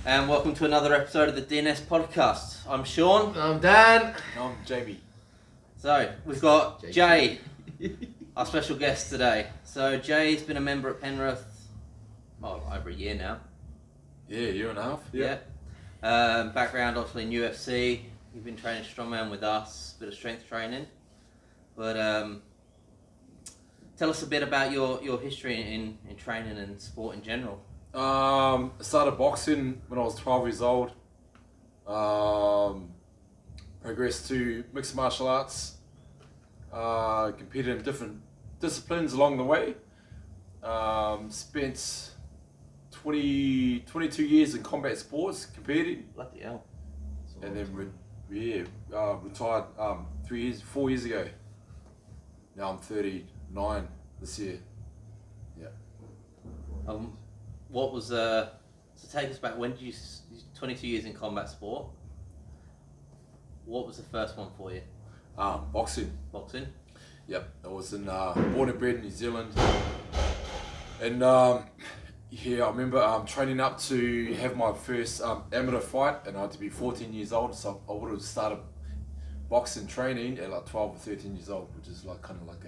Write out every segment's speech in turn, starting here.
and welcome to another episode of the DNS Podcast. I'm Sean. I'm Dan. And I'm Jamie. So, we've got Jay, our special guest today. So, Jay's been a member at Penrith, over a year now. Yeah, year and a half. Yeah. Background obviously in UFC. You've been training Strongman with us, a bit of strength training. But tell us a bit about your history in training and sport in general. I started boxing when I was 12 years old. Progressed to mixed martial arts. Competed in different disciplines along the way. Spent 22 years in combat sports competing. Bloody hell. And then retired 4 years ago. Now I'm 39 this year. Yeah. What was so take us back, when did you 22 years in combat sport, what was the first one for you? Boxing. Yep, I was born and bred in New Zealand, and I remember training up to have my first amateur fight, and I had to be 14 years old, so I would have started boxing training at like 12 or 13 years old, which is like kind of like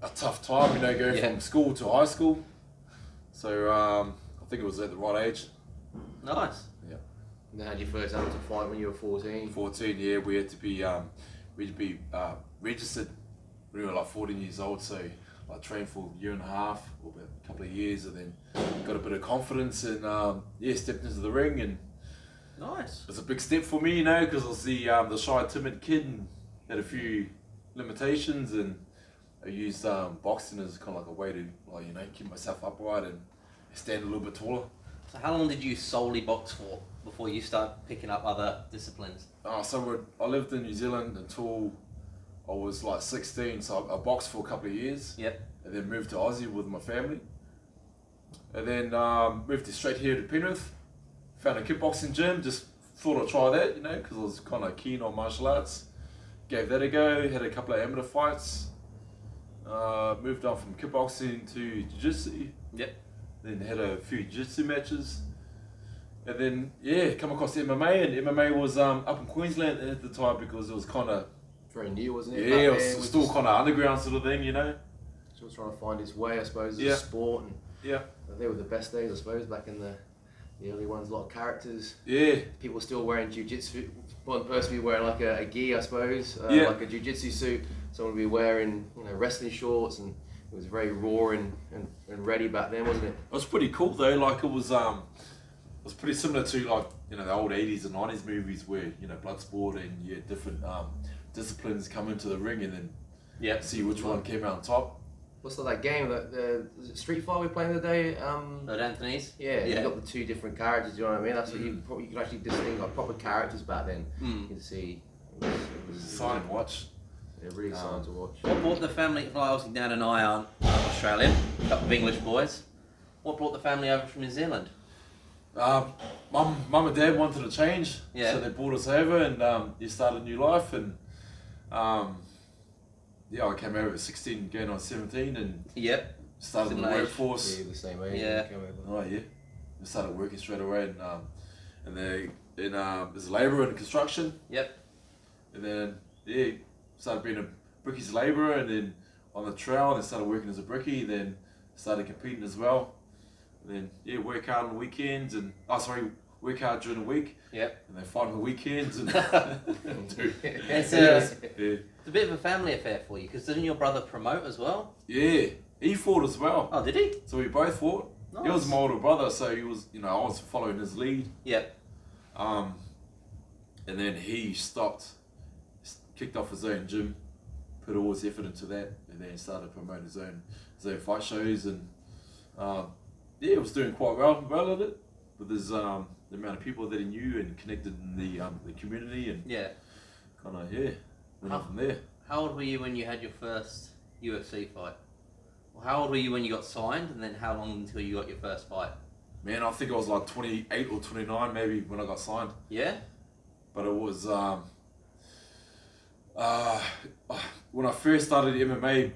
a tough time, going from school to high school. So I think it was at the right age. Nice. Yeah. And had your first amateur fight when you were 14? 14, yeah. We had to be registered when we were like 14 years old. So I trained for a year and a half, or about a couple of years, and then got a bit of confidence and stepped into the ring. And nice. It was a big step for me, because I was the shy, timid kid and had a few limitations, and I used boxing as kind of like a way to keep myself upright and stand a little bit taller. So how long did you solely box for before you started picking up other disciplines? So I lived in New Zealand until I was like 16, so I boxed for a couple of years. Yep. And then moved to Aussie with my family. And then moved straight here to Penrith. Found a kickboxing gym, just thought I'd try that, because I was kind of keen on martial arts. Gave that a go, had a couple of amateur fights. Moved on from kickboxing to jiu-jitsu. Yep. Then had a few jiu-jitsu matches. And then, come across MMA, and MMA was up in Queensland at the time because it was kind of... Very new, wasn't it? Yeah, it was still kind of underground sort of thing, Still trying to find his way, I suppose, as a sport. And they were the best days, I suppose, back in the early ones. A lot of characters. Yeah. People still wearing jiu-jitsu. One person would be wearing like a gi, I suppose, like a jiu-jitsu suit. Someone would be wearing wrestling shorts, and it was very raw and ready back then, wasn't it? It was pretty cool though. Like it was pretty similar to the old 80s and 90s movies where Bloodsport and you had different disciplines come into the ring and then see which one came out on top. What's that game? Was it Street Fighter we were playing the other day? At Anthony's? Yeah, you got the two different characters, you know what I mean? That's what you could actually distinguish like proper characters back then. You could see. It was Sign and watch. Yeah, really exciting to watch. What brought the family, obviously Dan and I aren't Australian, a couple of English boys. What brought the family over from New Zealand? Mum and Dad wanted to change, so they brought us over and you started a new life, and I came over at 16, going on 17, and started in the workforce. Yeah, the same age. Yeah. Oh yeah, I started working straight away, and then as a labourer in construction. Yep. And then started being a brickies labourer, and then on the trail, then started working as a brickie, then started competing as well. And then work hard on the weekends, and work hard during the week. Yep. And then fight on the weekends, and It's a bit of a family affair for you, because didn't your brother promote as well? Yeah, he fought as well. Oh, did he? So we both fought. Nice. He was my older brother, so he was, I was following his lead. Yep. And then he kicked off his own gym, put all his effort into that, and then started promoting his own fight shows, and he was doing quite well at it. But there's the amount of people that he knew and connected in the community, and kind of went on from there. How old were you when you had your first UFC fight? Well, how old were you when you got signed, and then how long until you got your first fight? Man, I think I was like 28 or 29 maybe when I got signed. Yeah? But it was when I first started MMA,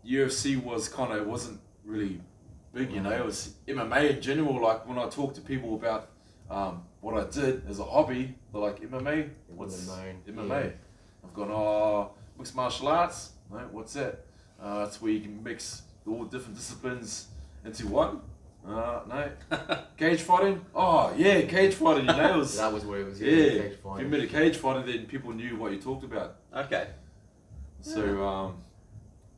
UFC wasn't really big, you know. It was MMA in general. Like when I talk to people about what I did as a hobby, they're like, MMA? What's MMA? Yeah. I've gone, mixed martial arts? No, what's that? It's where you can mix all different disciplines into one. No. Cage fighting? Oh, yeah, cage fighting, you know. It was, that was where it was, yeah. Cage fighting. If you made a cage fighting, then people knew what you talked about. Okay. So,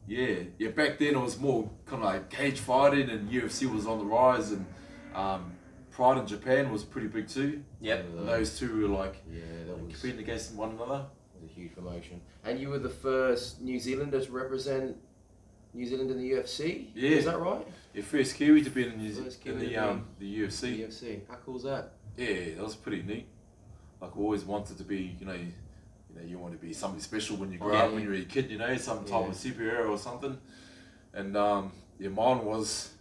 yeah, back then it was more kind of like cage fighting, and UFC was on the rise, and Pride in Japan was pretty big too. Yep. And those two were like was competing against one another. It was a huge promotion. And you were the first New Zealander to represent New Zealand in the UFC? Yeah. Is that right? Your first Kiwi to be in the UFC. The UFC. How cool is that? Yeah, that was pretty neat. Like I always wanted to be, you want to be something special when you grow up, when you're a kid, some type of superhero or something. And mine was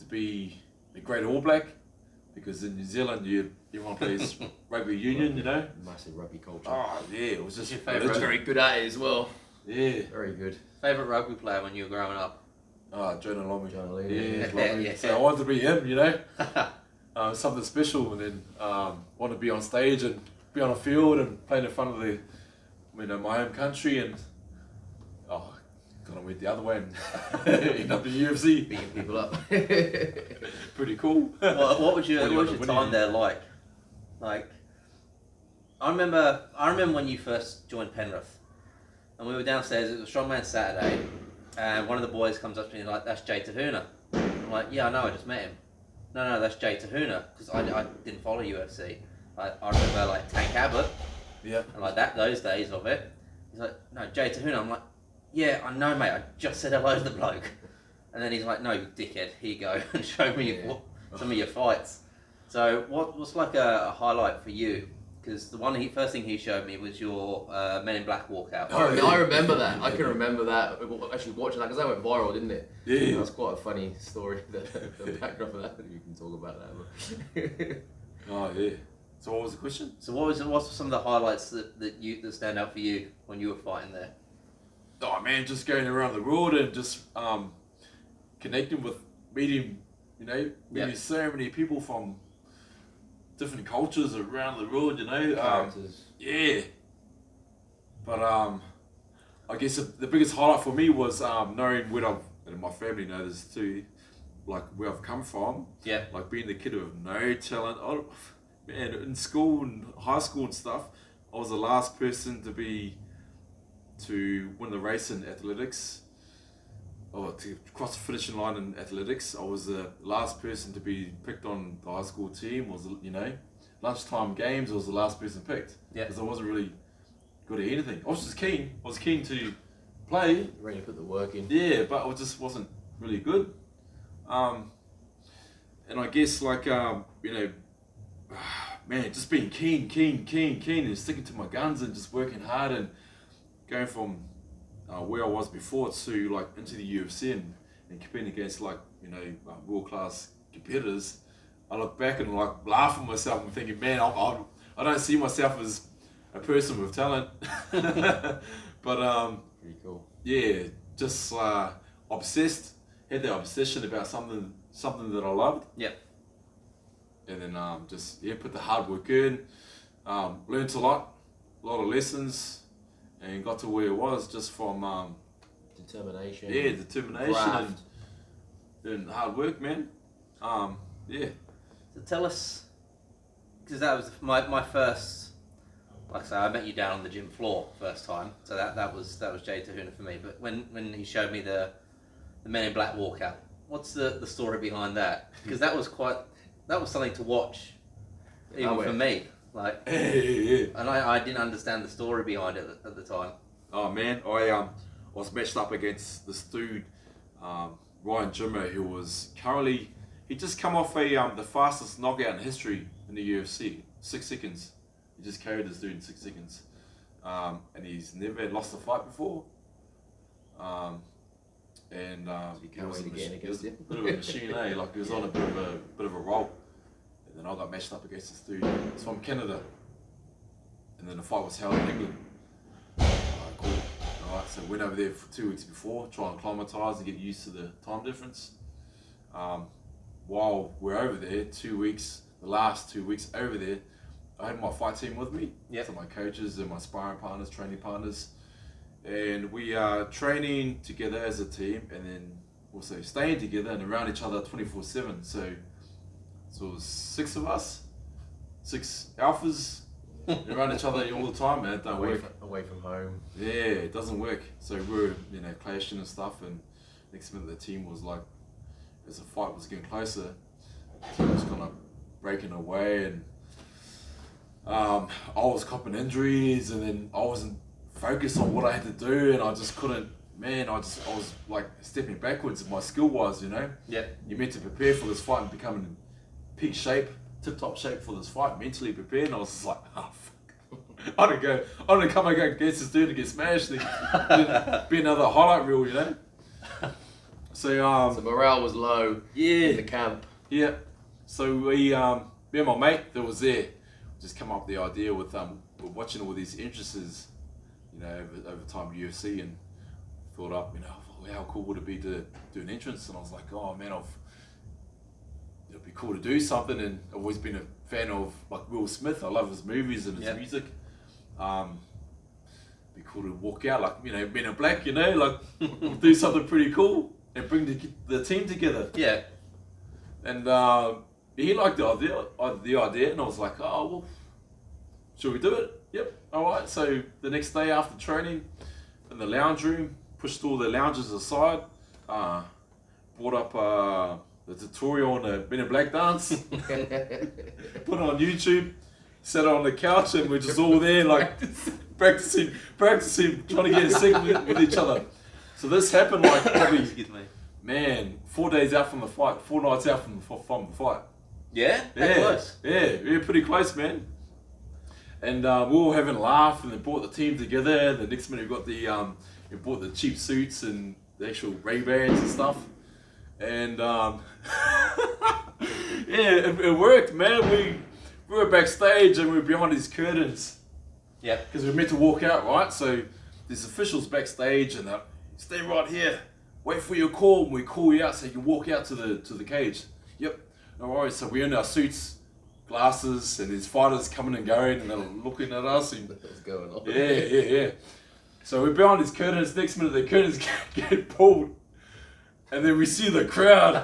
to be a great All Black, because in New Zealand everyone plays rugby union, Massive rugby culture. Oh yeah, it was just your favourite. Very good at it as well. Yeah. Very good. Favourite rugby player when you were growing up? Jonah Lomu. Yeah. So I wanted to be him, something special, and then want to be on stage and be on a field and playing in front of my home country, and kind of went the other way and ended up in the UFC. Beating people up. Pretty cool. What was your time there like? Like, I remember when you first joined Penrith, and we were downstairs. It was Strongman Saturday, and one of the boys comes up to me and like, "That's Jay Te Huna." I'm like, "Yeah, I know. I just met him." No, that's Jay Te Huna, because I didn't follow UFC. I remember like Tank Abbott. Yeah. And like those days of it. He's like, "No, Jay Te Huna." I'm like, "Yeah, I know, mate. I just said hello to the bloke." And then he's like, "No, you dickhead. Here you go and show me some of your fights." So what's like a highlight for you? Because the first thing he showed me was your Men in Black walkout. Oh, yeah, I remember that. I can remember that. Actually watching that, because that went viral, didn't it? Yeah. That's quite a funny story. The backdrop of that. You can talk about that. Oh yeah. So what was the question? So what's some of the highlights that stand out for you when you were fighting there? Oh man, just going around the world and just connecting with meeting so many people from different cultures around the world, yeah. But I guess the biggest highlight for me was knowing and my family knows this too, like where I've come from. Yeah. Like being the kid with no talent. Man, in school and high school and stuff, I was the last person to win the race in athletics, or to cross the finishing line in athletics. I was the last person to be picked on the high school team. Lunchtime games, I was the last person picked. Yeah. Because I wasn't really good at anything. I was just keen. I was keen to play. Ready to put the work in. Yeah, but I just wasn't really good. And I guess man, just being keen and sticking to my guns and just working hard and going from where I was before to into the UFC and competing against world class competitors. I look back and laugh at myself and thinking, man, I don't see myself as a person with talent. But pretty cool. Yeah, just obsessed. Had that obsession about something that I loved. Yep. And then put the hard work in. Learned a lot of lessons, and got to where it was just from determination. Yeah, determination graft. and hard work, man. Yeah. So tell us, because that was my first. Like I say, I met you down on the gym floor first time, so that was Jay Te Huna for me. But when he showed me the Men in Black walkout, what's the story behind that? Because that was something to watch, even for me. And I didn't understand the story behind it at the time. Oh man, I was matched up against this dude, Ryan Jimmer, who was he just come off the fastest knockout in history in the UFC, 6 seconds. He just carried this dude in 6 seconds, and he's never lost a fight before. And you can't wait to get in against him. Bit of a machine, eh? Like he was on a bit of a roll. And then I got matched up against this dude. He's from Canada. And then the fight was held in England. Cool. Alright, so went over there for 2 weeks before, try and acclimatise and get used to the time difference. while we're over there, the last 2 weeks over there, I had my fight team with me. Yep. So my coaches and my sparring partners, training partners. And we are training together as a team and then also staying together and around each other 24/7. So it was 6 of us, 6 alphas around each other all the time, man. It don't work. Away from home. Yeah, it doesn't work. So we were, clashing and stuff, and next minute the team was like, as the fight was getting closer, the team was kind of breaking away, and I was copping injuries, and then I wasn't focused on what I had to do, and I just couldn't. Man, I was like stepping backwards in my skill wise, Yeah. You're meant to prepare for this fight and become in peak shape, tip-top shape for this fight, mentally prepared, and I was just like, oh, fuck. I don't come against this dude and get smashed, then be another highlight reel, So, So morale was low in the camp. Yeah. So me and my mate that was there, just come up with the idea with we're watching all these entrances, over time UFC, and thought up, how cool would it be to do an entrance? And I was like, oh man, it'd be cool to do something. And I've always been a fan of like Will Smith. I love his movies and his music. Be cool to walk out like Men in Black, like do something pretty cool and bring the team together. Yeah. And he liked the idea, and I was like, oh well, should we do it? Yep. All right. So the next day after training, in the lounge room, pushed all the lounges aside, brought up the tutorial on the Men in Black dance, put it on YouTube, sat on the couch, and we're just all there like practicing, trying to get a sync with each other. So this happened like probably, 4 days out from the fight, 4 nights out from the fight. Yeah? That close? Yeah, we were pretty close, man. And we were all having a laugh, and they brought the team together. The next minute we got we bought the cheap suits and the actual Ray-Bans and stuff. And it worked, man. We were backstage and we were behind these curtains. Yeah. Because we were meant to walk out, right? So there's officials backstage, and stay right here. Wait for your call, and we call you out so you can walk out to the cage. Yep. No worries. So we're in our suits, glasses, and there's fighters coming and going, and they're looking at us. And What's going on? yeah. So we're behind these curtains. Next minute, the curtains get pulled, and then we see the crowd,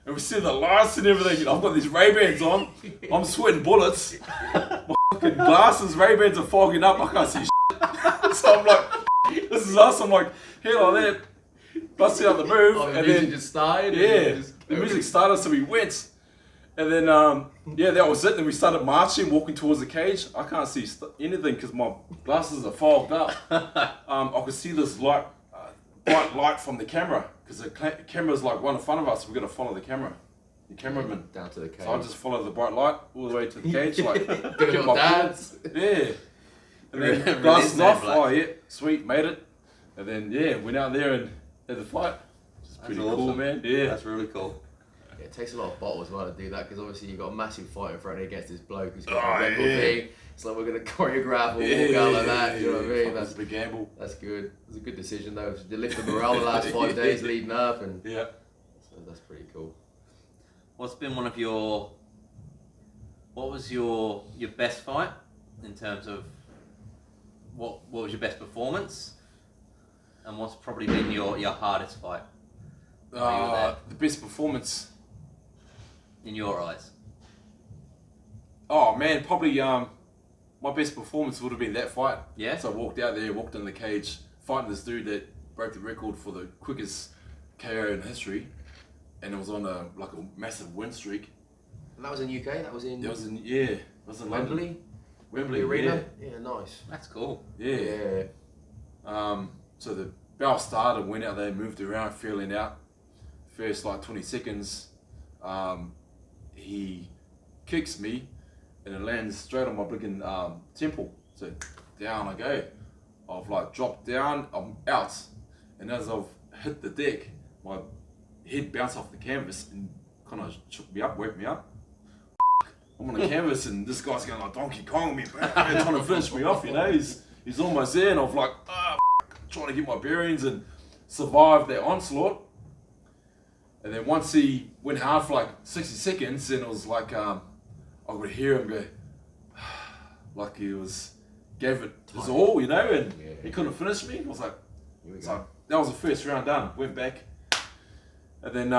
and we see the lights and everything. I've got these Ray-Bans on. I'm sweating bullets. My fucking glasses, Ray-Bans are fogging up. I can't see shit. So I'm like, this is us. I'm like, here like that, busting out the move, Oh, the and music then just started. yeah, the music started, so we went. And then, that was it. Then we started marching, walking towards the cage. I can't see anything because my glasses are fogged up. I could see this light, bright light from the camera, because the camera's like one in front of us. We've got to follow the camera, the cameraman. Down to the cage. So I just followed the bright light all the way to the cage, like Good get old my dads. yeah. And then Release glasses Man off. Black. Oh yeah, sweet, made it. And then went out there and had the fight. It's pretty That's cool, awesome. man. Yeah. That's really cool. Yeah, it takes a lot of bottle as well to do that, because obviously you've got a massive fight in front of you against this bloke who's got Oh, a Red Bull yeah. thing. It's like we're going to choreograph or walk out like that, you know what I mean? That's a big gamble. That's good. It was a good decision though. To lift the morale the last 5 days leading up, and Yeah. so that's pretty cool. What's been what was your best fight in terms of what was your best performance, and what's probably been your hardest fight while you were there, The best performance. in your eyes? Oh man, probably my best performance would have been that fight. Yeah? So I walked out there, walked in the cage, fighting this dude that broke the record for the quickest KO in history, and it was on a massive win streak. And that was in UK. That was in It was in London. Wembley Arena. Yeah, nice. That's cool. Yeah. So the bell started, went out there, moved around, feeling out. First 20 seconds, he kicks me, and it lands straight on my blinking temple. So down I go. I've dropped down, I'm out, and as I've hit the deck, my head bounced off the canvas and kind of shook me up, woke me up. I'm on the canvas, and this guy's going like Donkey Kong me, trying to finish me off. He's almost there, and I'm like, trying to get my bearings and survive that onslaught. And then once he went hard for like 60 seconds, then it was like, I could hear him go, like he gave it his all, you know, and he couldn't finish me. I was like, that was the first round done. Went back. And then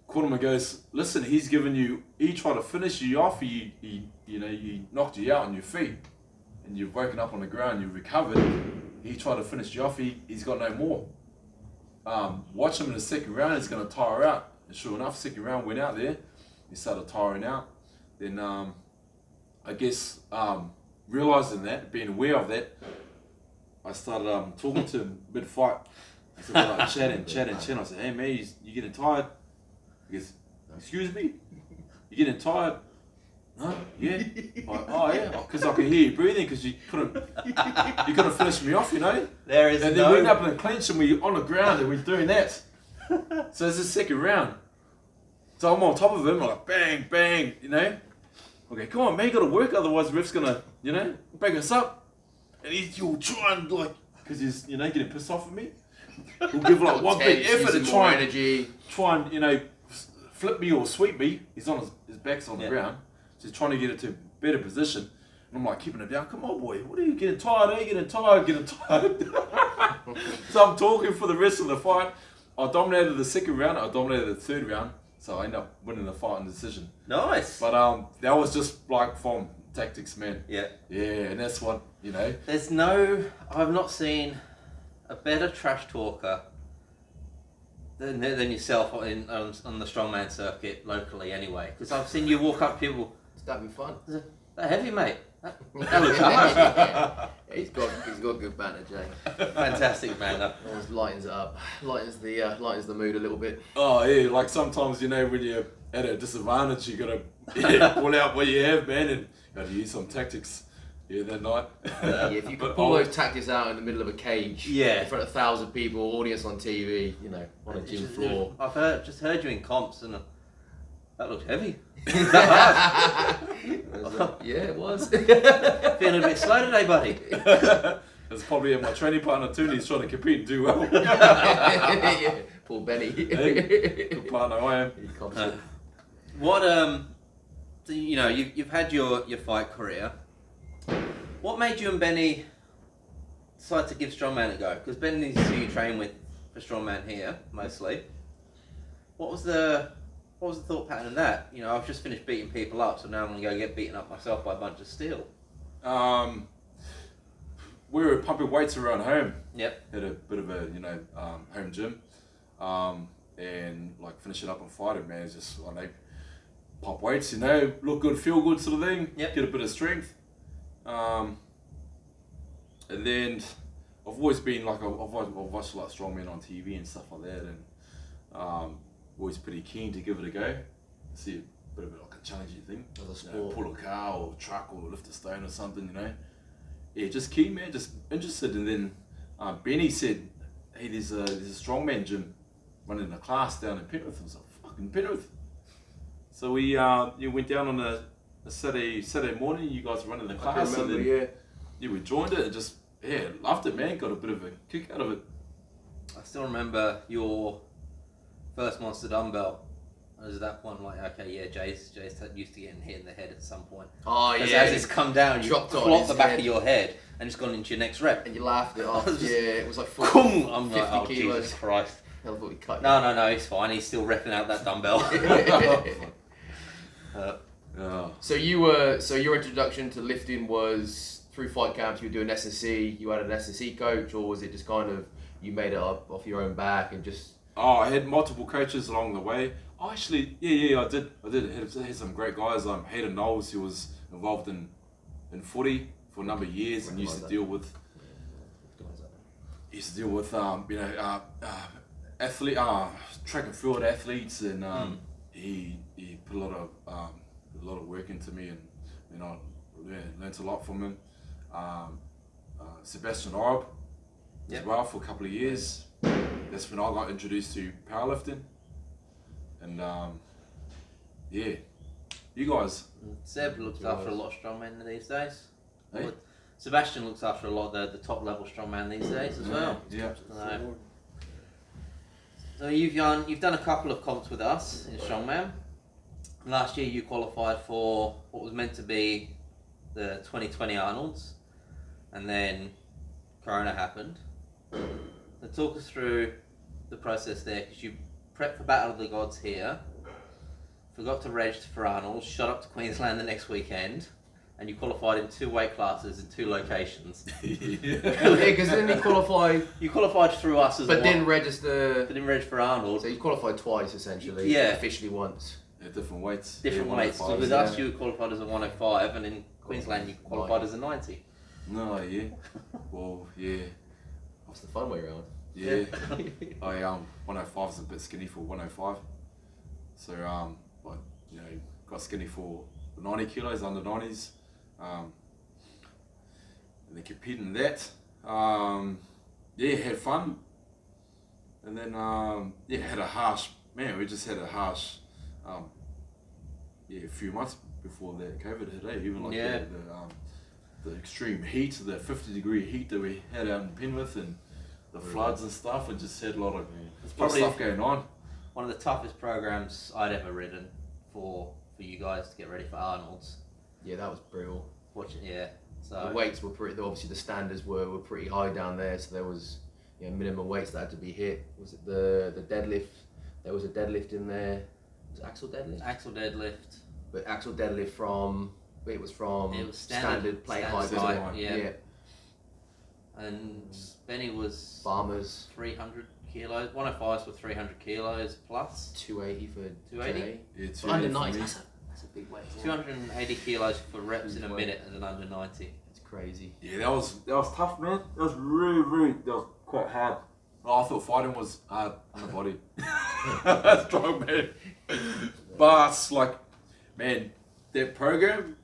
called him and goes, listen, he tried to finish you off, he knocked you out on your feet. And you've woken up on the ground, you've recovered. He tried to finish you off, he's got no more. Watch him in the second round, he's going to tire out. And sure enough, second round went out there, he started tiring out. Then I guess realising that, being aware of that, I started talking to him mid-fight. I said, like, chatting. I said, hey man, you getting tired? He goes, excuse me? You getting tired? Huh? Yeah. Like, oh yeah, because I could hear you breathing because you couldn't finish me off, you know. And then we ended up in a clinch and we on the ground and we're doing that. So it's the second round. So I'm on top of him, like bang, bang, you know. Okay, come on, man, you got to work, otherwise the ref's gonna, you know, break us up. And he'll try and like, because he's, you know, getting pissed off at me. He'll give like one big effort to try and, you know, flip me or sweep me. He's on his back's on the ground. Just trying to get it to a better position. And I'm like keeping it down. Come on, boy. What are you getting tired? Are you getting tired? So I'm talking for the rest of the fight. I dominated the second round. I dominated the third round. So I ended up winning the fight in decision. Nice. But that was just like from tactics, man. Yeah. Yeah, and that's what, you know. I've not seen a better trash talker than yourself on the strongman circuit locally anyway. Because I've seen you walk up to people. That'd be fun. That heavy, mate. That looks hard. He's got good banter, Jay. Fantastic, man. Always lightens it up, lightens the mood a little bit. Oh yeah, like sometimes, you know, when you're at a disadvantage, you gotta pull out what you have, man, and gotta use some tactics. Yeah, that night. If you could pull those tactics out in the middle of a cage, in front of 1,000 people, audience on TV, you know, on a gym floor. I've just heard you in comps, and that looked heavy. Yeah, it was. Feeling a bit slow today, buddy. That's probably my training partner too. He's trying to compete and do well. Yeah, poor Benny. Hey, good partner I am. What so, you know, you've had your fight career. What made you and Benny decide to give Strongman a go? Because Benny's who you train with for Strongman here mostly. What was the thought pattern in that? You know, I've just finished beating people up, so now I'm gonna go get beaten up myself by a bunch of steel. We were pumping weights around home. Yep. Had a bit of a, you know, home gym, and like finishing up on Friday, man, it's just like pop weights, you know, look good, feel good, sort of thing. Yep. Get a bit of strength. And then I've always been like I've watched like Strongman on TV and stuff like that, and always pretty keen to give it a go. See a bit of like a challenging thing. As a sport. You know, pull a car or truck or lift a stone or something, you know. Yeah, just keen, man, just interested. And then Benny said, hey, there's a Strongman gym running a class down in Penrith. I was like, fucking Penrith. So we went down on a Saturday morning. You guys were running the class. I remember, and then, we joined it and just loved it, man. Got a bit of a kick out of it. I still remember your first monster dumbbell. I was at that point like, okay, yeah, Jay's used to getting hit in the head at some point. Oh yeah. Because as it's come down, you clock the back of your head and it's gone into your next rep. And you laughed it off. Yeah, it was like 50 I'm like, oh kilos. Jesus Christ. I thought we cut. No, he's fine. He's still repping out that dumbbell. So your introduction to lifting was through fight camps. You were doing S&C. You had an S&C coach, or was it just kind of you made it up off your own back and just? Oh, I had multiple coaches along the way. Oh, actually, I did. I had some great guys. Hayden Knowles, who was involved in footy for a number of years and used to deal with athlete, track and field athletes, and he put a lot of work into me, and you know, learned a lot from him. Sebastian Orb as well for a couple of years. That's when I got introduced to powerlifting, and you guys. Seb looks after a lot of strongmen these days. Hey? Sebastian looks after a lot of the top level strongman these days as well. Yeah. So you've done a couple of comps with us in Strongman. Last year you qualified for what was meant to be the 2020 Arnold's, and then Corona happened. So talk us through the process there, because you prepped for Battle of the Gods here, forgot to register for Arnold's, shot up to Queensland the next weekend, and you qualified in 2 weight classes in 2 locations. Yeah, because then you qualified. You qualified through us as but one. didn't register. But didn't register for Arnold. So you qualified twice essentially. Yeah. Officially once. Yeah, different weights. Different yeah, weights. So 105s, with yeah. us, you qualified as a 105, and in Queensland, you qualified as a 90. No, yeah. Well, yeah. That's the fun way around. Yeah. 105 is a bit skinny for 105. So but got skinny for 90 kilos, under 90s. And then competing in that. Had fun. And then had a harsh we just had a harsh a few months before that COVID hit, even like the extreme heat, the 50-degree heat that we had out in Penrith, and the floods and stuff, and just had a lot of stuff going on. One of the toughest programs I'd ever ridden for you guys to get ready for Arnold's. Yeah, that was brutal. So the weights were pretty. Obviously, the standards were pretty high down there, so there was minimum weights that had to be hit. Was it the deadlift? There was a deadlift in there. Was it axle deadlift? Axle deadlift. But axle deadlift from it was standard plate height. Yeah. And Benny was farmers 300 kilos. 105s were 300 kilos plus. 280 for 280. Jay. Yeah, For under 90. That's a big weight. 280 kilos for reps in a minute as an under 90. It's crazy. Yeah, that was tough, man. That was really that was quite hard. I thought fighting was hard on the body. Strong, man. But man, that program,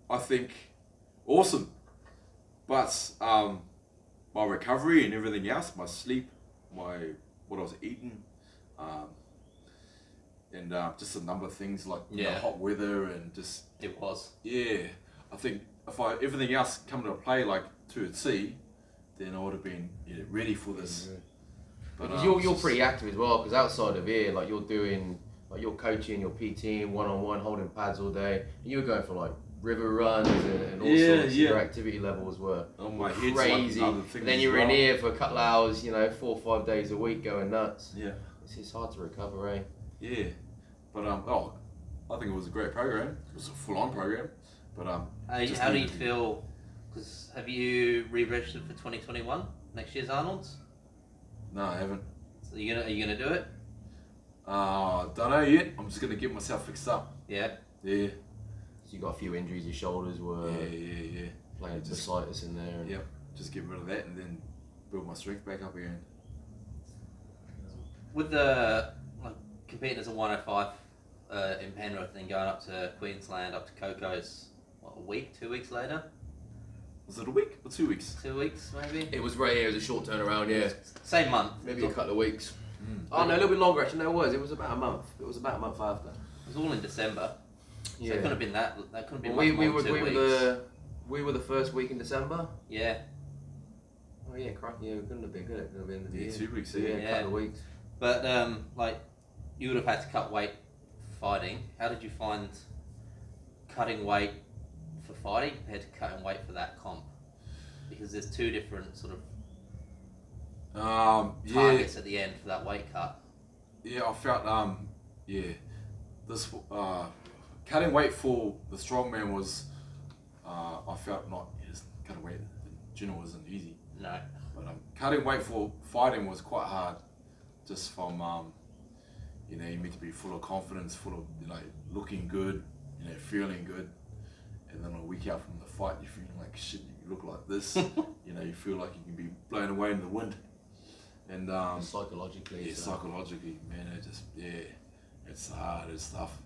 I think, awesome. But my recovery and everything else, my sleep, what I was eating, and just a number of things like the hot weather and just It was. Yeah, I think if everything else come into play like to a T, then I would have been ready for this. But because you're pretty active as well. Because outside of here, you're doing you're coaching, you're PTing, one-on-one, holding pads all day. And you were going for river runs and all sorts. Your activity levels were crazy. And then you were in here for a couple of hours, 4 or 5 days a week going nuts. Yeah, it's hard to recover, eh? Yeah, but I think it was a great program. It was a full-on program. But how do you feel? Because have you re-registered for 2021 next year's Arnold's? No, I haven't. So are you gonna do it? Don't know yet. I'm just gonna get myself fixed up. Yeah. Yeah. So you got a few injuries. Your shoulders were. Yeah. Playing bursitis in there. Yep. Just get rid of that and then build my strength back up again. With the competing as a 105 in Penrith, and going up to Queensland, up to Coco's, a week, 2 weeks later? Was it a week or 2 weeks? 2 weeks, maybe? It was it was a short turnaround, yeah. Same month. Maybe a couple of weeks. Oh, no, a little bit longer actually. No, it was about a month. It was about a month after. It was all in December. So it couldn't have been that couldn't have been we much more were, than 2 we weeks. were the first week in December. Yeah. Oh yeah, crikey, it couldn't have been good. It could have been the 2 weeks, a couple of weeks. But you would have had to cut weight for fighting. How did you find cutting weight for fighting compared to cutting weight for that comp? Because there's 2 different sort of targets at the end for that weight cut. Yeah, I felt this cutting weight for the strongman was I felt not just cutting weight in general wasn't easy. No. But cutting weight for fighting was quite hard, just from you need to be full of confidence, full of looking good, feeling good, and then a week out from the fight you're feeling like shit. You look like this, you feel like you can be blown away in the wind. And psychologically, psychologically, man, it's hard, it's tough.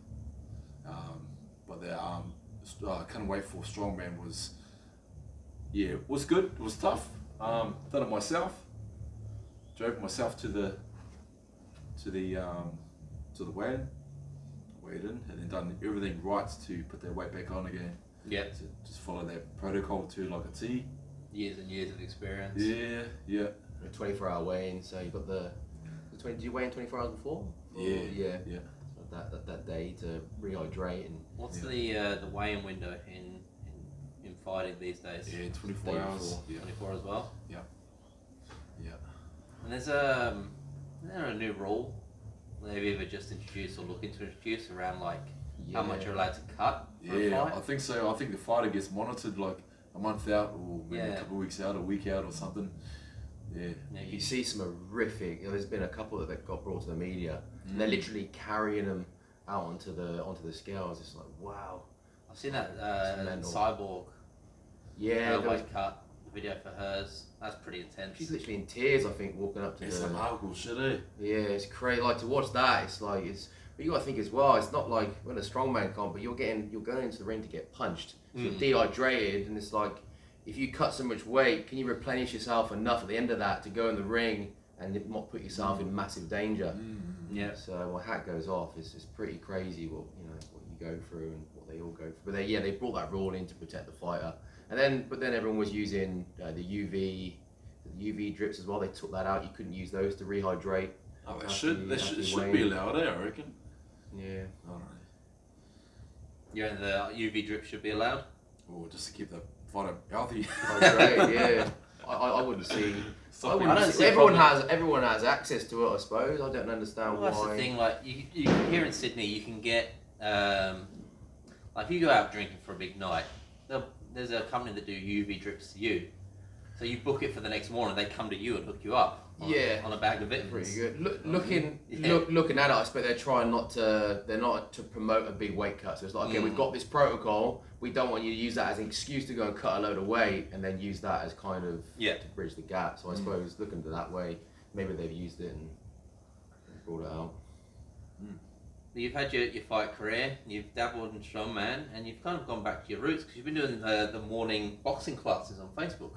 But the cutting weight for strongman was good. It was tough. Done it myself. Drove myself to the weigh-in, weighed in, and then done everything right to put that weight back on again. Yeah. To just follow that protocol to like a T. Years and years of experience. Yeah. A 24-hour weigh-in, so you've got Did you weigh in 24 hours before? Yeah. So that day to rehydrate and. What's the weigh-in window in fighting these days? Yeah, 24 hours. Yeah. 24 as well. Yeah. And there's a new rule they've either just introduced or looking to introduce around like how much you're allowed to cut. Yeah, I think so. I think the fighter gets monitored like a month out or maybe a couple of weeks out, a week out or something. Yeah. You see some horrific. There's been a couple that got brought to the media, and they're literally carrying them out onto the scales. It's like, wow. I've seen that Cyborg. Yeah, weight cut video for hers. That's pretty intense. She's literally in tears, I think, walking up to it's some hardcore shit, eh? Yeah, it's crazy. Like to watch that, it's like But you got to think as well. It's not like when a strongman comp, but you're going into the ring to get punched. So you're dehydrated, and it's like if you cut so much weight, can you replenish yourself enough at the end of that to go in the ring and not put yourself in massive danger? Yeah. So when hat goes off, it's pretty crazy what you go through and what they all go through. But they brought that rule in to protect the fighter. And then everyone was using the UV drips as well. They took that out. You couldn't use those to rehydrate. Oh, they should be allowed, I reckon. Yeah. Alright. Yeah, and the UV drip should be allowed. Or just to keep the fighter healthy. Hydrate, yeah. I wouldn't see. Everyone has access to it, I suppose. I don't understand why. That's the thing. Like you here in Sydney, you can get like if you go out drinking for a big night, there's a company that do UV drips to you. So you book it for the next morning, they come to you and hook you up on a bag of vitamins. Pretty good. Looking at it, I suppose they're trying not to promote a big weight cut. So it's like, okay, we've got this protocol. We don't want you to use that as an excuse to go and cut a load of weight and then use that as kind of to bridge the gap. So I suppose looking at it that way, maybe they've used it and brought it out. You've had your fight career, you've dabbled in Strongman, and you've kind of gone back to your roots because you've been doing the morning boxing classes on Facebook.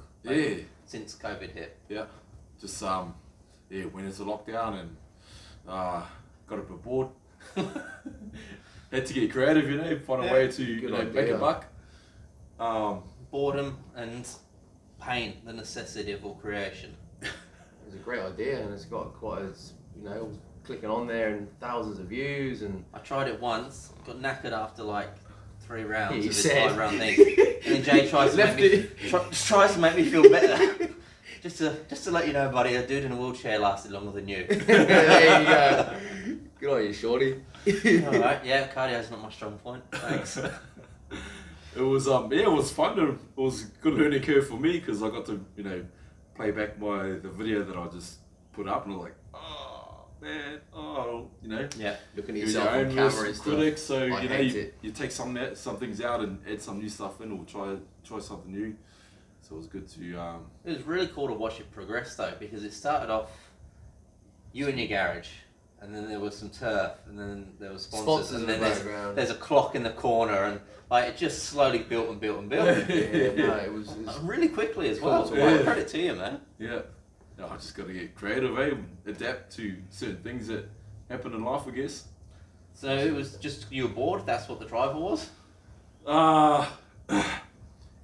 Since COVID hit. Yeah. Just went into lockdown and got a bit bored. Had to get creative, find a way to make a buck. Boredom and pain, the necessity of all creation. It was a great idea, and it's got quite clicking on there and thousands of views. And I tried it once, got knackered after like 3 rounds of this 5-round thing, and then Jay tries to make me feel better. Just to let you know, buddy, a dude in a wheelchair lasted longer than you. There you go. Good on you, shorty. Alright, yeah, cardio's not my strong point. Thanks. It was it was fun. It was a good learning curve for me because I got to play back the video that I just put up, and I was like, oh man, Yeah, looking at yourself on camera and critic, so you take some things out and add some new stuff in, or try something new. So it was good to. It was really cool to watch it progress though, because it started off you in your garage, and then there was some turf, and then there was sponsors and then there's a clock in the corner, and like it just slowly built and built and built. It was really quickly as well. So credit to you, man. Yeah. No, I just got to get creative, and adapt to certain things that happen in life, I guess. So it was just you were bored. That's what the driver was.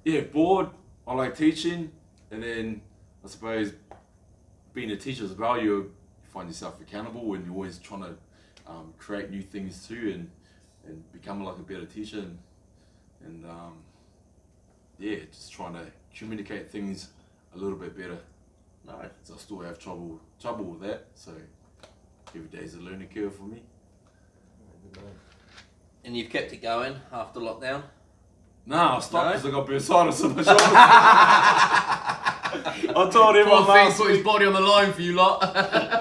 Yeah, bored. I like teaching, and then I suppose being a teacher as well, you find yourself accountable, and you're always trying to create new things too, and become like a better teacher, and just trying to communicate things a little bit better. Nice. So I still have trouble with that. So every day is a learning curve for me. And you've kept it going after lockdown? Nah, I stopped because I got bursitis on my shoulder. I told everyone last put his body on the line for you lot.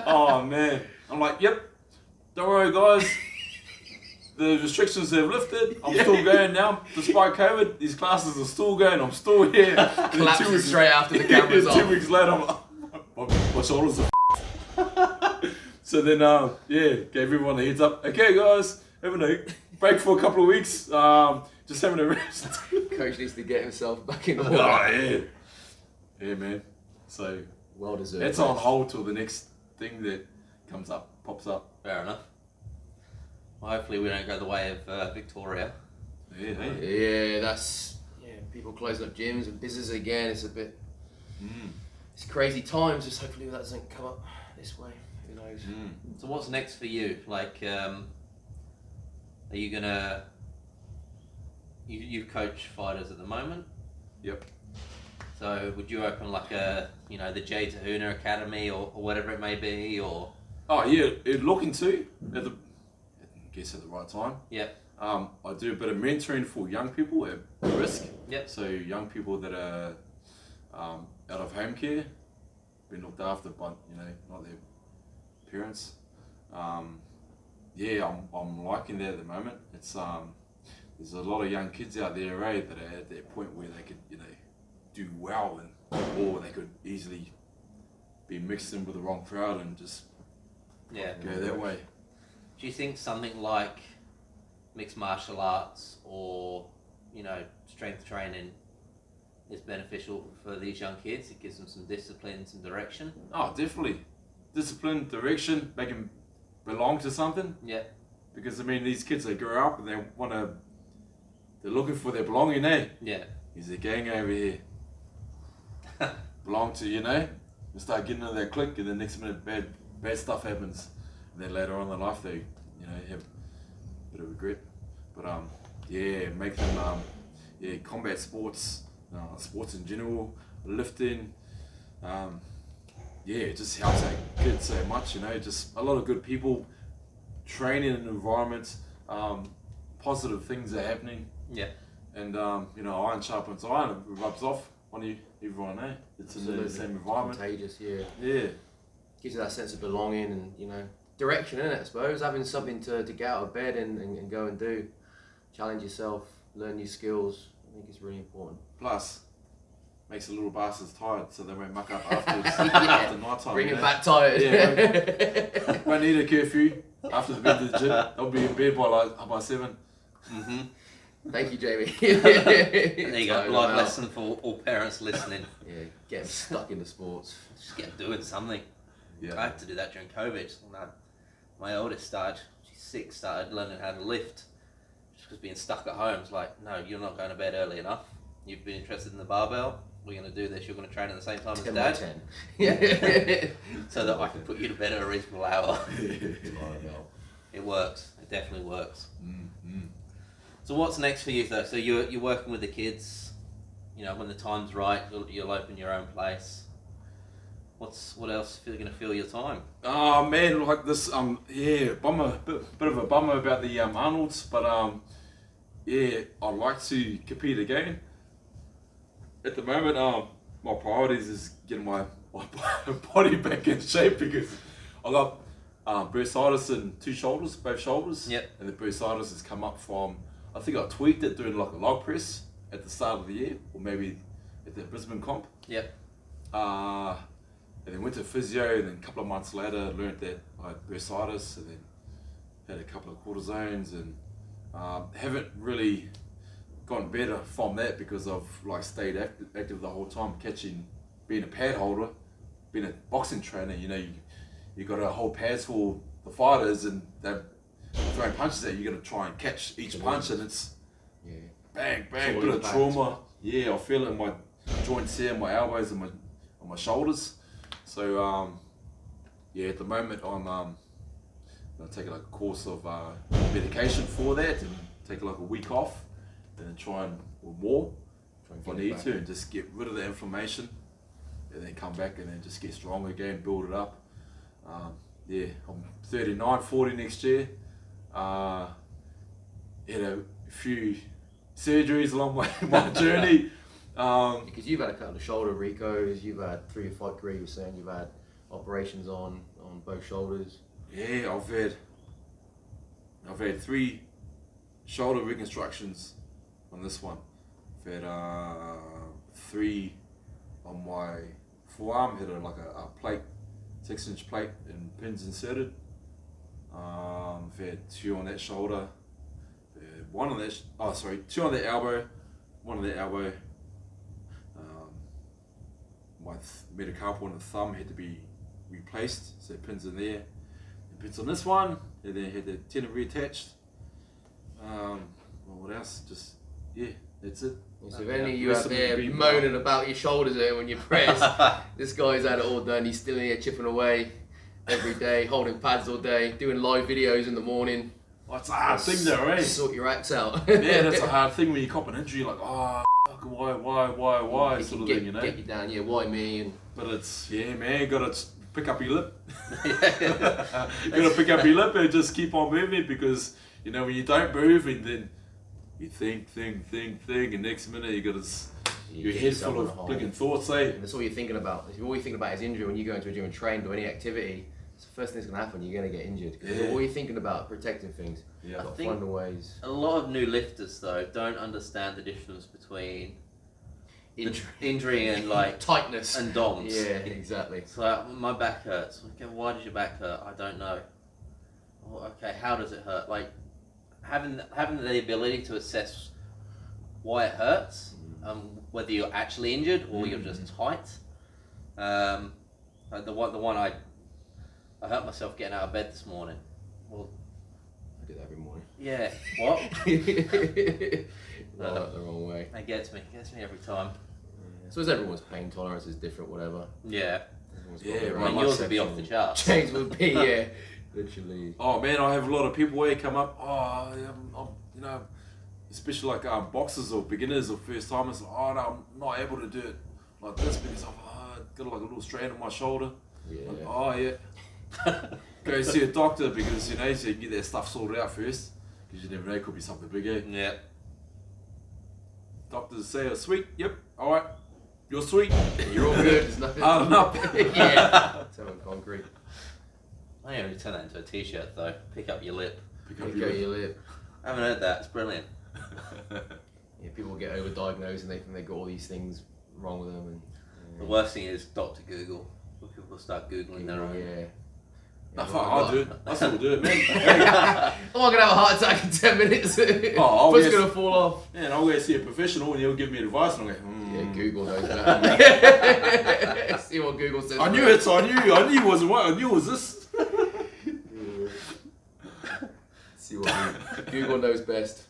Oh man, I'm like, yep. Don't worry, guys. The restrictions have lifted. I'm still going now, despite COVID. These classes are still going. I'm still here. Collapsing straight after the cameras off. 2 weeks later, I'm like, my shoulders are. So then, gave everyone a heads up. Okay, guys, having a break for a couple of weeks. Just having a rest. Coach needs to get himself back in order. Yeah, man. So well deserved. That's on hold till the next thing that pops up. Fair enough. Well, hopefully we don't go the way of Victoria. Yeah, people closing up gyms and business again. It's a bit. It's crazy times. Just hopefully that doesn't come up this way. knows? So what's next for you? Like, are you gonna? You coach fighters at the moment. Yep. So would you open like a, the Te Huna Academy or whatever it may be, or? Oh yeah, looking to at the right time. Yeah. I do a bit of mentoring for young people at risk. Yep. So young people that are out of home care, been looked after by not their parents. I'm liking that at the moment. It's there's a lot of young kids out there, that are at that point where they could do well, or they could easily be mixed in with the wrong crowd and just go that way. Do you think something like mixed martial arts or strength training is beneficial for these young kids? It gives them some discipline, some direction. Oh, definitely. Discipline, direction, make them belong to something. Yeah. Because these kids, they grow up and they're looking for their belonging, eh? Yeah. Is a gang over here. Belong to, and start getting into that clique, and then next minute bad stuff happens. And then later on in life they, have a bit of regret. But make them combat sports, sports in general, lifting, it just helps our kids so much, just a lot of good people, training in environments, positive things are happening. Yeah. And iron sharpens iron, it rubs off on everyone, eh? It's in the same environment. Contagious, yeah. Yeah. Gives you that sense of belonging and, direction, innit, I suppose. Having something to get out of bed and go and do. Challenge yourself, learn new skills. I think it's really important. Plus, makes the little bastards tired so they won't muck up after night time. Bring it back tired. Yeah. Won't need a curfew after they've been to the gym. They'll be in bed by 7. Mm-hmm. Thank you, Jamie. There you go, live lesson for all parents listening. Yeah, get stuck into sports. Just get doing something. Yeah. I had to do that during COVID. My oldest she's 6, started learning how to lift. Just because being stuck at home, it's like, no, you're not going to bed early enough. You've been interested in the barbell. We're going to do this. You're going to train at the same time as 10 Dad. by 10. Yeah. So that I can put you to bed at a reasonable hour. It works. It definitely works. Mm-hmm. So what's next for you though? So you're working with the kids. When the time's right, you'll open your own place. What else is going to fill your time? Oh man, like this, bummer, bit of a bummer about the Arnolds, but I'd like to compete again. At the moment, my priorities is getting my body back in shape because I got bursitis in both shoulders. Yep. And the bursitis has come up from, I think I tweaked it doing like a log press at the start of the year, or maybe at the Brisbane comp. Yep. And then went to physio, and then a couple of months later learned that I had bursitis, and then had a couple of cortisones, and haven't really gotten better from that because I've stayed active the whole time, being a pad holder, being a boxing trainer. You got to hold pads for the fighters, and they're throwing punches at you. You got to try and catch each punch, and it's bang, bang, bit of trauma. Yeah, I feel it in my joints here, my elbows, and on my shoulders. So at the moment I'm taking a course of medication for that, and take a week off, and then try and if I need to, and just get rid of the inflammation, and then come back and then just get stronger again, build it up. I'm 39, 40 next year. Had a few surgeries along my journey. Because you've had a couple of shoulder recos, you've had through your fight career, you were saying you've had operations on both shoulders. Yeah, I've had 3 shoulder reconstructions on this one. I've had 3 on my forearm, had a plate, 6-inch plate and pins inserted. I've had 2 on that shoulder, 2 on the elbow, 1 on the elbow. My metacarpal and the thumb had to be replaced, so pins in there, and pins on this one, and then had the tendon reattached. What else? That's it. So if any of you out there moaning about your shoulders there when you press, this guy's had it all done. He's still here chipping away. every day, holding pads all day, doing live videos in the morning. That's a hard thing though, right? Sort your acts out. Yeah, that's a hard thing when you cop an injury, like, oh, fuck, why, sort of thing, you know? Get you down, yeah, why me? And But it's, yeah, man, you gotta pick up your lip. You gotta pick up your lip and just keep on moving, because, you know, when you don't move and then you think, and next minute you got your head full of blinking thoughts, eh? And that's all you're thinking about. If all you're thinking about is injury when you go into a gym and train or any activity, it's the first thing that's going to happen. You're going to get injured. Because all you're thinking about protecting things. Yeah. Got to find the ways. A lot of new lifters, though, don't understand the difference between injury and, like, tightness and DOMs. Yeah, exactly. It's like, my back hurts. Okay, why does your back hurt? I don't know. Oh, okay, how does it hurt? Like, having the ability to assess why it hurts, whether you're actually injured or you're just tight. Like the one I hurt myself getting out of bed this morning. Well, I do that every morning. yeah. What? The wrong way. It gets me every time. Yeah. So everyone's pain tolerance is different, whatever. Yeah. Right. I mean, yours would be off the charts. James would be, yeah. Literally. Oh man, I have a lot of people where come up. Oh, I'm you know, especially like boxers or beginners or first timers. Oh no, I'm not able to do it like this because I've got like a little strain on my shoulder. Yeah. Like, oh yeah. Go see a doctor because you know so you can get that stuff sorted out first because you never know, it could be something bigger. Yeah. Doctors say, "Oh, sweet, yep, all right, you're sweet, You're all good. There's nothing. I'm up." Yeah. Tell them concrete. I only turn that into a t-shirt though. Pick up your lip. Pick Pick up out your your lip. I haven't heard that. It's brilliant. Yeah, people get overdiagnosed and they think they've got all these things wrong with them. And The worst thing is Dr. Google. People start Googling their own. Yeah. No, fuck, I'll do it. I still do it, man. I'm not gonna have a heart attack in 10 minutes. I'll Foot's guess- gonna fall off. Yeah, and I'll go see a professional and he'll give me advice and I'll go, Yeah, Google knows that. See what Google says. I knew it, I knew it wasn't right, I knew it was this. See what Google knows best.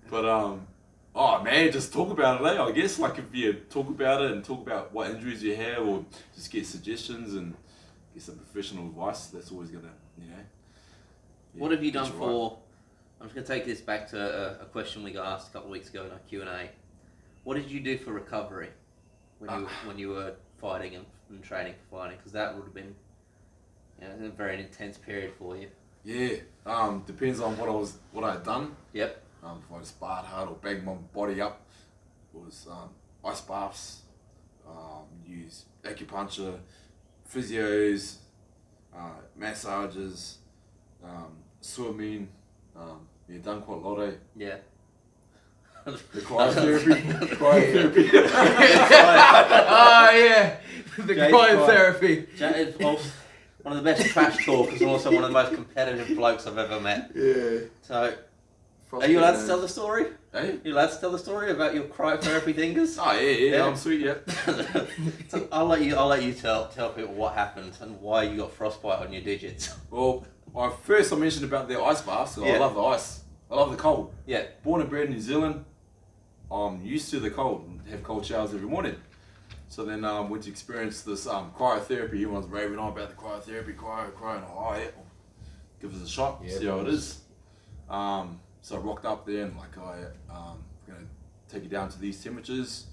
But oh man, just talk about it, eh? I guess like if you talk about it and talk about what injuries you have or just get suggestions and get some professional advice, that's always gonna, you know. What have you done get for? I'm just going to take this back to a question we got asked a couple of weeks ago in our Q&A. What did you do for recovery when you were fighting and training for fighting? Because that would have been, you know, a very intense period for you. Yeah, depends on what I'd done. Yep. If I sparred hard or banged my body up, it was ice baths, use acupuncture, physios, massages, swimming. Yeah, done quite a lot, eh? Yeah. The cryotherapy. Oh yeah, the Jake cryotherapy. One of the best trash talkers and also one of the most competitive blokes I've ever met. Yeah. So, are you allowed to tell the story? Hey? You allowed to tell the story about your cryotherapy thingers? Oh yeah, I'm sweet, yeah. So I'll let you tell people what happened and why you got frostbite on your digits. Well, first I mentioned about the ice baths. So Yeah. I love the ice. I love the cold. Yeah. Born and bred in New Zealand, I'm used to the cold and have cold showers every morning. So then went to experience this cryotherapy. Everyone's raving on about the cryotherapy, cryo. Oh yeah, give us a shot, Yeah, see how it is. So I rocked up there and like, oh yeah, we're gonna take you down to these temperatures.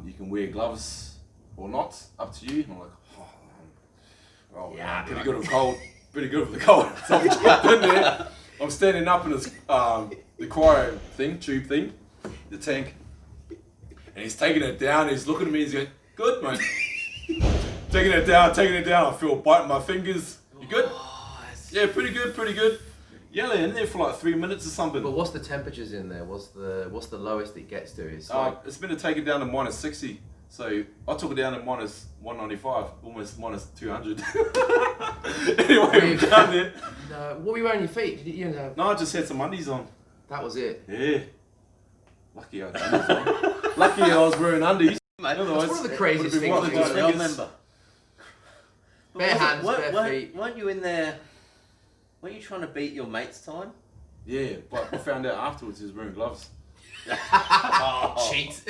You can wear gloves or not, up to you. And I'm like, oh yeah, pretty good with cold. Pretty good with the cold. So I'm jumped in there. I'm standing up in this the cryo thing, tube thing, the tank, and he's taking it down. He's looking at me. He's going, "Good, mate." taking it down. I feel a bite in my fingers. You good? Yeah, pretty good. Yeah, they're in there for like 3 minutes or something. But what's the temperatures in there? What's the lowest it gets to? It's like It's been taken down to minus 60. So I took it down to minus 195, almost minus 200. Anyway, we're down there. no, what were you wearing on your feet? You know, No, I just had some undies on. that was it. Yeah. Lucky I had undies on. Lucky I was wearing undies. Mate, Otherwise, one of the craziest would've been things right to at do. those I fingers. remember. But Bare hands, bare weren't- feet. Weren't you in there? Weren't you trying to beat your mate's time? Yeah, but I found out afterwards he was wearing gloves. Cheat.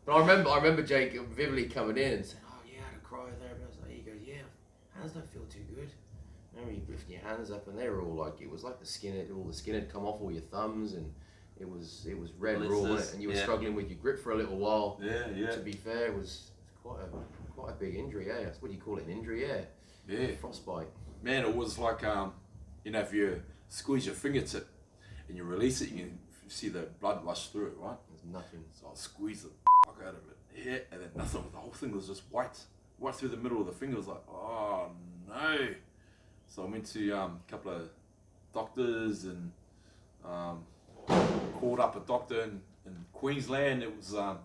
But I remember Jake vividly coming in and saying, "Oh yeah, I had a cryotherapy." I was like, he goes, "Yeah, hands don't feel too good. I remember you lifting your hands up, and they were all like, it was like all the skin had come off all your thumbs, and it was red raw, wasn't it? And you were struggling with your grip for a little while. Yeah. To be fair, it was quite a big injury. What do you call it? An injury? Yeah. Frostbite. Man, it was like if you squeeze your fingertip and you release it, you can see the blood rush through it, right? There's nothing. So I squeezed the fuck out of it here, and then nothing. The whole thing was just white through the middle of the finger. It was like, oh no. So I went to a couple of doctors and called up a doctor in Queensland. It was one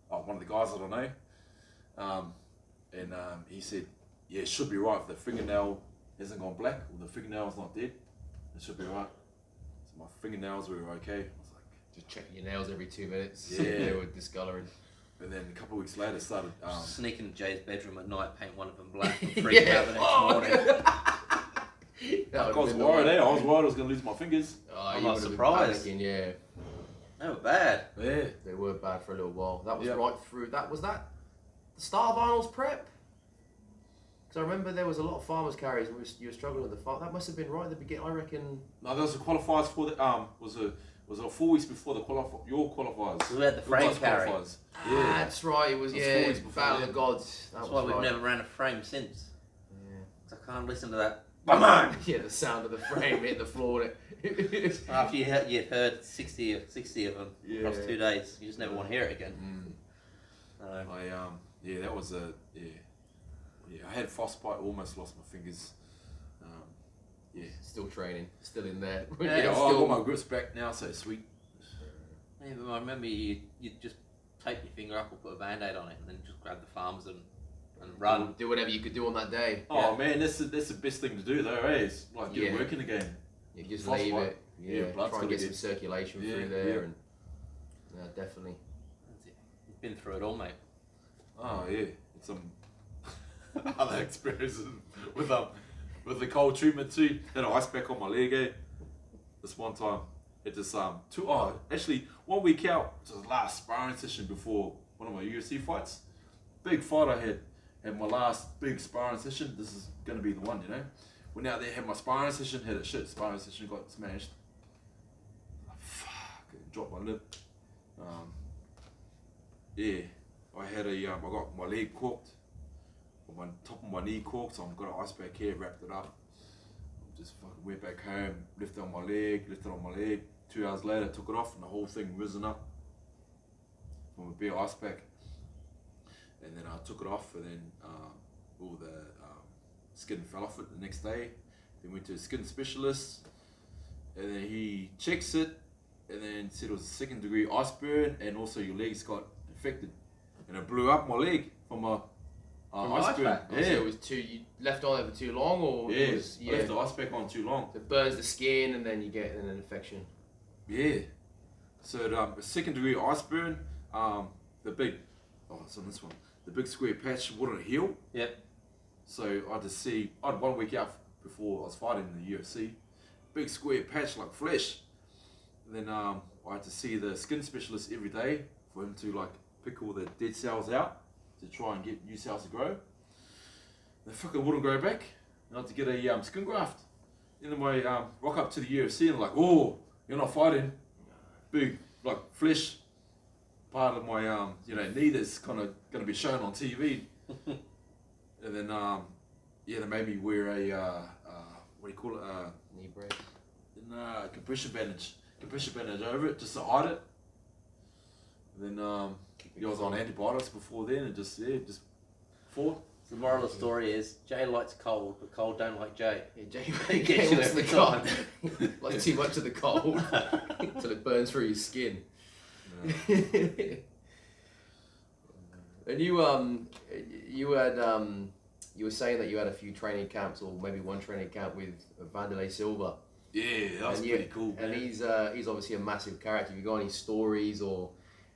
of the guys that I know, and he said, yeah, it should be right if the fingernail hasn't gone black or the fingernail's not dead. It should be right. So my fingernails were okay. I was like, just checking your nails every 2 minutes. Yeah. They were discoloring. And then a couple of weeks later, started sneak into Jay's bedroom at night, paint one of them black, and freak out the next morning. I was worried. I was worried I was going to lose my fingers. I'm not surprised. Yeah. They were bad. Yeah. They were bad for a little while. That was right through. Was that the start of Arnold's prep? Because I remember there was a lot of farmers carries, and you were struggling with the farm. That must have been right at the beginning. I reckon. No, there was the qualifiers for the was it 4 weeks before the your qualifiers? We had the frame carry. Yeah, that's right. It was 4 weeks before Battle of the Gods. That's why we've never ran a frame since. Yeah. I can't listen to that. Yeah, the sound of the frame hitting the floor. After you've heard 60 of them across 2 days, you just never want to hear it again. That was I had frostbite, almost lost my fingers. Still training, still in there. I got my grips back now, so sweet. Yeah, but I remember you just tape your finger up or put a band-aid on it and then just grab the farms and run. Do whatever you could do on that day. Oh man, that's the best thing to do though, eh? It's like get working again. You just leave it. Try and get some circulation through there. And definitely. That's it. You've been through it all, mate. Oh yeah, it's some other experiences with the cold treatment too. Had an ice pack on my leg, this one time. It just 1 week out, it was the last sparring session before one of my UFC fights. Big fight I had my last big sparring session. This is gonna be the one, you know. Went out there, had my sparring session, had a shit sparring session, got smashed. Fuck, dropped my lip. I had I got my leg corked, my top of my knee corked, so I've got an ice pack here, wrapped it up. Just fucking went back home, lifted on my leg. 2 hours later, took it off, and the whole thing risen up from a bare ice pack. And then I took it off, and then all the skin fell off it the next day. Then went to a skin specialist, and then he checks it, and then said it was a 2nd degree ice burn, and also your legs got infected, and it blew up my leg from a ice burn. So it was you left on there for too long, or I left the ice pack on too long. So it burns the skin, and then you get an infection. Yeah. So a 2nd degree ice burn, it's on this one. The big square patch wouldn't heal. Yep. So I had 1 week out before I was fighting in the UFC. Big square patch like flesh. And then I had to see the skin specialist every day for him to pick all the dead cells out to try and get new cells to grow. They fucking wouldn't grow back. I had to get a skin graft. Anyway, rock up to the UFC and oh, you're not fighting. Big flesh part of my knee that's kind of going to be shown on TV. And then they made me wear a what do you call it? Knee brace. Compression bandage over it just to hide it. And then I was on antibiotics before then, and just fought. So the moral of the story is Jay likes cold, but cold don't like Jay. Yeah, Jay gets you every time. Like too much of the cold until it burns through your skin. No. And you were saying that you had a few training camps, or maybe one training camp with Vanderlei Silva. Yeah, that was pretty cool. And man. he's obviously a massive character. Have you got any stories or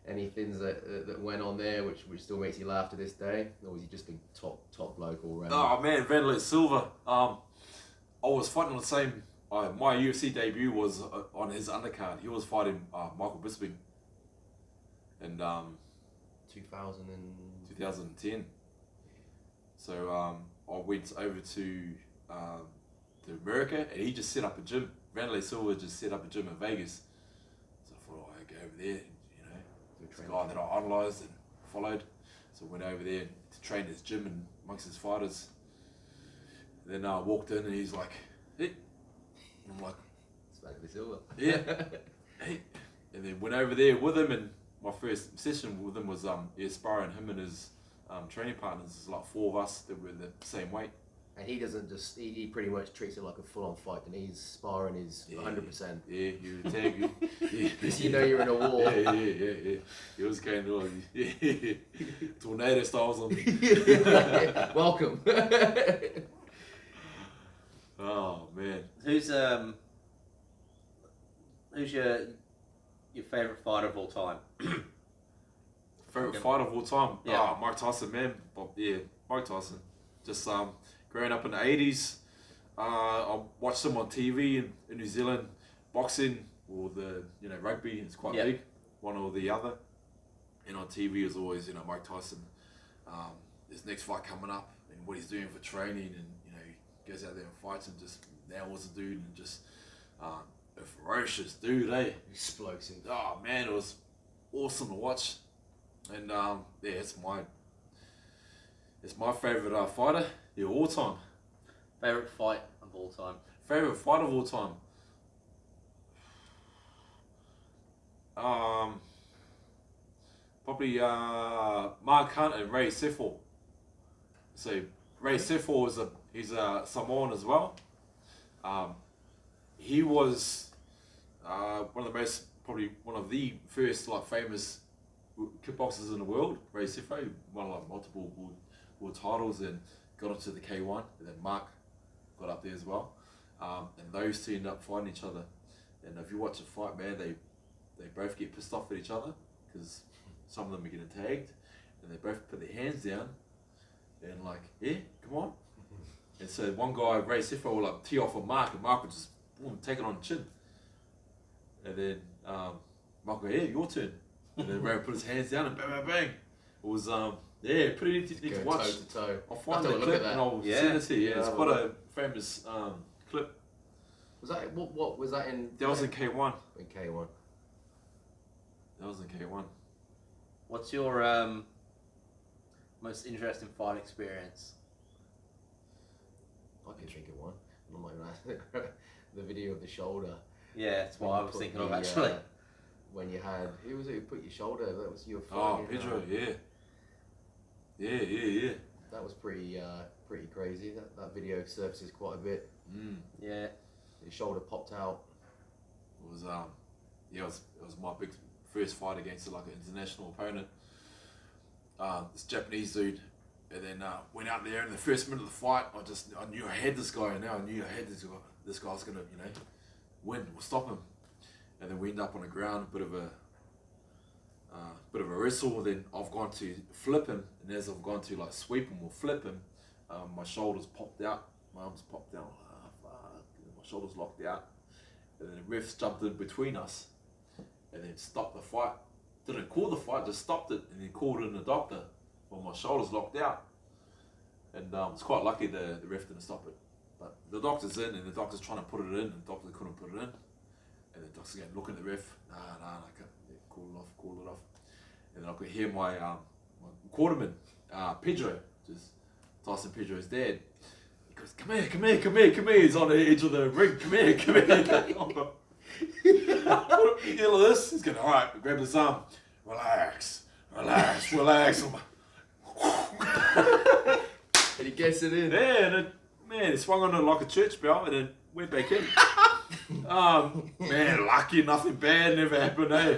any things that went on there which still makes you laugh to this day, or was he just a top bloke all around? Oh man, Vanderlei Silva. I was fighting on the same. My UFC debut was on his undercard. He was fighting Michael Bisping. And 2010. So I I went over to America, and he just set up a gym. Vanderlei Silva just set up a gym in Vegas. So I thought, I'd go over there, you know, the guy that I idolized and followed. So I went over there to train his gym and amongst his fighters. And then I walked in, and he's like, hey. And I'm like, it's Vanderlei Silva. Yeah. Hey. And then went over there with him, and my first session with him was sparring him and his training partners. There's like 4 of us that were the same weight. And he doesn't just, he pretty much treats it like a full-on fight, and he's sparring is 100%. Yeah, you tag you. Because you know you're in a war. Yeah. He was kind of like, tornado styles on me. Welcome. Oh, man. Who's your favourite fighter of all time? Favorite fighter of all time? Yeah. Mike Tyson, man. Yeah, Mike Tyson. Just growing up in the 80s, I watched him on TV in New Zealand, boxing or the rugby. It's quite big, one or the other. And on TV is always Mike Tyson. His next fight coming up and what he's doing for training, and he goes out there and fights and just nails the dude and just a ferocious dude, eh? Explosive. Oh man, it was awesome to watch. And it's my favorite fighter, all time. Favorite fight of all time. Favorite fight of all time. Probably Mark Hunt and Ray Sefo. So Ray Sefo he's a Samoan as well. He was one of the first famous kickboxers in the world. Ray Sefo won multiple world titles and got into the K1, and then Mark got up there as well. And those two end up fighting each other. And if you watch a fight, man, they both get pissed off at each other because some of them are getting tagged, and they both put their hands down and come on. And so one guy, Ray Sefo, will tee off on Mark, and Mark would just take it on the chin. And then Mark would go, your turn. And then Ray would put his hands down and bang, bang, bang. It was pretty neat to watch. Toe to toe. I'll find the clip and I'll send it to you. It's quite a famous clip. Was that what was that in? That was in K1. In K1. That was in K1. What's your most interesting fight experience? I can think of one. I'm not even the video of the shoulder. Yeah, that's what I was thinking of actually. When you had, who was it who put your shoulder? That was your. Oh, Pedro, yeah. That was pretty crazy. That video surfaces quite a bit. Yeah. His shoulder popped out. It was it was my big first fight against an international opponent. This Japanese dude, and then went out there in the first minute of the fight. I knew I had this guy, and now I knew I had this guy. This guy's gonna win or stop him. And then we end up on the ground, bit of a wrestle. Then I've gone to flip him, and as I've gone to sweep him or flip him, my shoulders popped out, my arms popped out. My shoulders locked out, and then the refs jumped in between us, and then stopped the fight. Didn't call the fight, just stopped it, and then called in the doctor when my shoulders locked out. And it's quite lucky the ref didn't stop it. But the doctor's in, and the doctor's trying to put it in, and the doctor couldn't put it in. And the doctor's going, look at the ref. Nah, I can't. Yeah, call it off. And then I could hear my quarterman, Pedro, just Tyson Pedro's dad. He goes, come here. He's on the edge of the ring. Come here. You hear this? He's going, all right, grab his arm. Relax. I'm like, And he gets it in. Yeah, and it swung on it like a church bell, and then went back in. Man, lucky, nothing bad never happened, eh?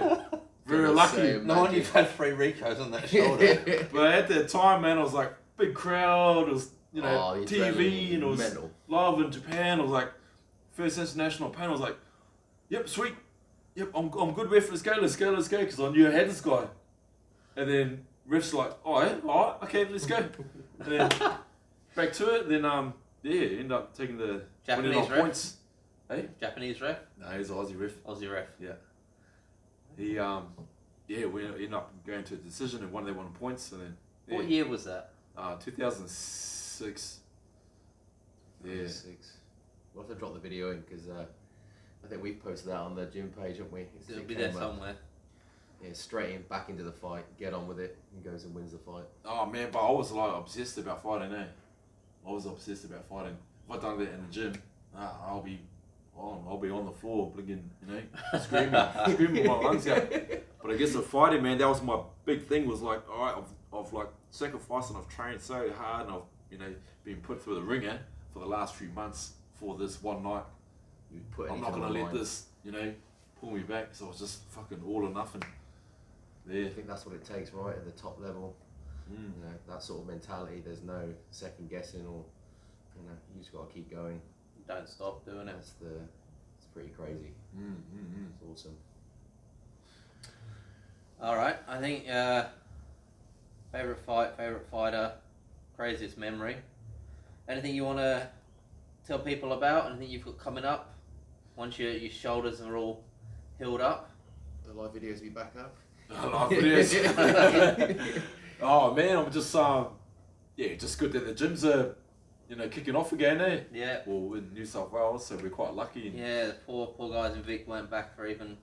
Very lucky. No wonder you've had 3 Ricos on that shoulder. But at that time, man, I was like, big crowd, it was, TV, and it was live in Japan. I was like, first international opponent, I was like, yep, sweet. Yep, I'm good, ref, let's go, because I knew I had this guy. And then ref's like, oh, yeah, all right, okay, let's go. And then back to it, then, end up taking the Japanese ref? points. Hey? Japanese ref? No, he's an Aussie ref. Aussie ref. Yeah. He, we ended up going to a decision and they won points. And then, What year was that? 2006. Yeah. 6. We'll have to drop the video in because I think we've posted that on the gym page, haven't we? It'll be there somewhere. Yeah, straight in, back into the fight, get on with it, and goes and wins the fight. Oh man, but I was like obsessed about fighting, I was obsessed about fighting. If I done that in the gym, I'll be on the floor, blinking, screaming my lungs out. But I guess the fighting, man, that was my big thing. Was like, all right, I've like sacrificed and I've trained so hard, and I've been put through the ringer for the last few months for this one night. I'm not gonna let this, pull me back. So I was just fucking all or nothing. Yeah. I think that's what it takes, right, at the top level. That sort of mentality. There's no second guessing, or you just got to keep going. Don't stop doing it. It's pretty crazy. It's awesome. All right, I think favorite fight, favorite fighter, craziest memory. Anything you want to tell people about? Anything you've got coming up? Once your shoulders are all healed up. The live videos be back up. Live videos. Oh man, I'm just just good that the gyms are kicking off again, eh? Yeah. Well, in New South Wales, so we're quite lucky. Yeah, the poor guys in Vic weren't back for even.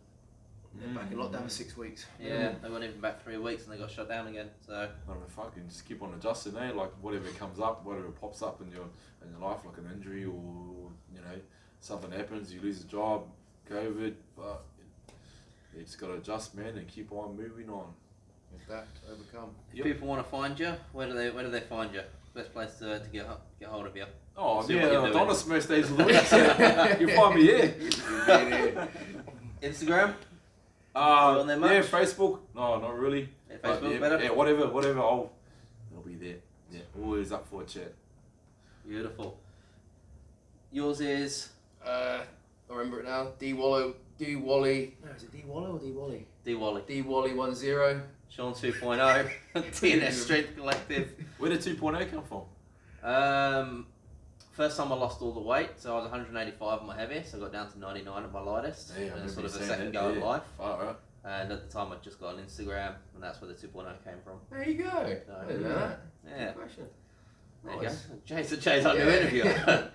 They're back in lockdown for 6 weeks. Yeah, they weren't even back 3 weeks and they got shut down again. So. I don't know, fucking just keep on adjusting, eh? Like whatever comes up, whatever pops up in your life, like an injury or something happens, you lose a job, COVID, but you just gotta adjust, man, and keep on moving on. Adapt, overcome. If people want to find you, where do they find you? Best place to get hold of you. Oh yeah, Adonis most days of the week. So you find me here. Instagram. On there much? Yeah, Facebook. No, not really. Yeah, Facebook better. Yeah, whatever. It'll be there. Yeah, always up for a chat. Beautiful. Yours is. I remember it now. D Wally. No, is it D Wally or D Wally? D Wally. D Wally 10. Sean 2.0. DNS Strength Collective. Where did 2.0 come from? First time I lost all the weight, so I was 185 at my heaviest, so I got down to 99 at my lightest. Yeah, and sort of a second go in life. All right. And at the time I just got on Instagram, and that's where the 2.0 came from. There you go. I didn't know that. Yeah. Good question. There you go. Jay's our new interviewer.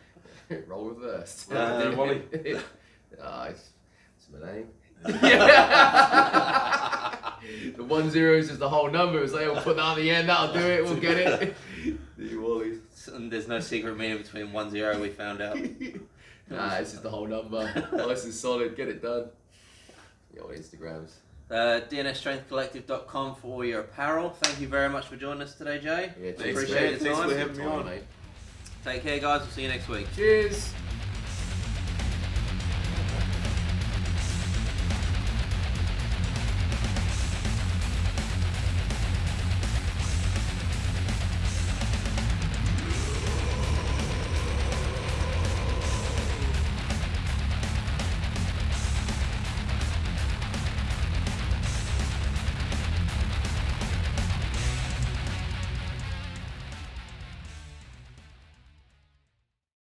Role reversed. Wally. It's my name. The 10 is just the whole number. It's like, we'll put that on the end, that'll do it, we'll get it. The Wallies. And there's no secret meaning between 10, we found out. Nah, it's just the whole number. Nice and solid, get it done. Your Instagrams. DNSStrengthCollective.com for all your apparel. Thank you very much for joining us today, Jay. Yeah, appreciate your time. Thanks for having me on. Mate. Take care, guys. We'll see you next week. Cheers.